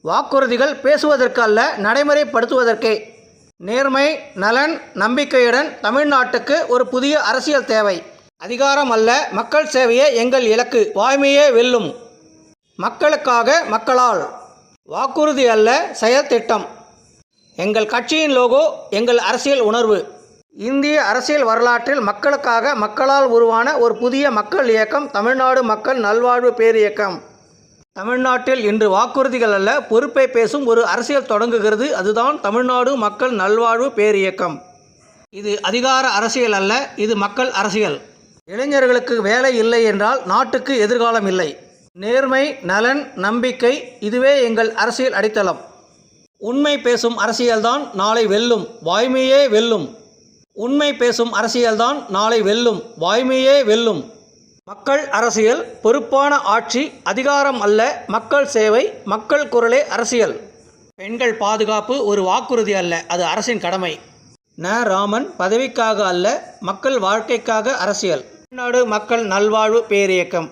வாக்குறுதிகள் பேசுவதற்கு அல்ல, நடைமுறைப்படுத்துவதற்கே. நேர்மை, நலன், நம்பிக்கையுடன் தமிழ்நாட்டுக்கு ஒரு புதிய அரசியல் தேவை. அதிகாரம் அல்ல, மக்கள் சேவையே எங்கள் இலக்கு. வாய்மையே வெல்லும். மக்களுக்காக, மக்களால். வாக்குறுதி அல்ல, செயல் திட்டம். எங்கள் கட்சியின் லோகோ, எங்கள் அரசியல் உணர்வு. இந்திய அரசியல் வரலாற்றில் மக்களுக்காக, மக்களால் உருவான ஒரு புதிய மக்கள் இயக்கம் தமிழ்நாடு மக்கள் நல்வாழ்வு பேரியக்கம். தமிழ்நாட்டில் இன்று வாக்குறுதிகள் அல்ல, பொறுப்பை பேசும் ஒரு அரசியல் தொடங்குகிறது. அதுதான் தமிழ்நாடு மக்கள் நல்வாழ்வு பேரியக்கம். இது அதிகார அரசியல் அல்ல, இது மக்கள் அரசியல். இளைஞர்களுக்கு வேலை இல்லை என்றால் நாட்டுக்கு எதிர்காலம் இல்லை. நேர்மை, நலன், நம்பிக்கை, இதுவே எங்கள் அரசியல் அடித்தளம். உண்மை பேசும் அரசியல்தான் நாளை வெல்லும். வாய்மையே வெல்லும். உண்மை பேசும் அரசியல்தான் நாளை வெல்லும். வாய்மையே வெல்லும். மக்கள் அரசியல், பொறுப்பான ஆட்சி, அதிகாரம் அல்ல, மக்கள் சேவை, மக்கள் குரலே அரசியல். பெண்கள் பாதுகாப்பு ஒரு வாக்குறுதி அல்ல, அது அரசின் கடமை. ந. ராமன். பதவிக்காக அல்ல, மக்கள் வாழ்க்கைக்காக அரசியல். தமிழ்நாடு மக்கள் நல்வாழ்வு பேரியக்கம்.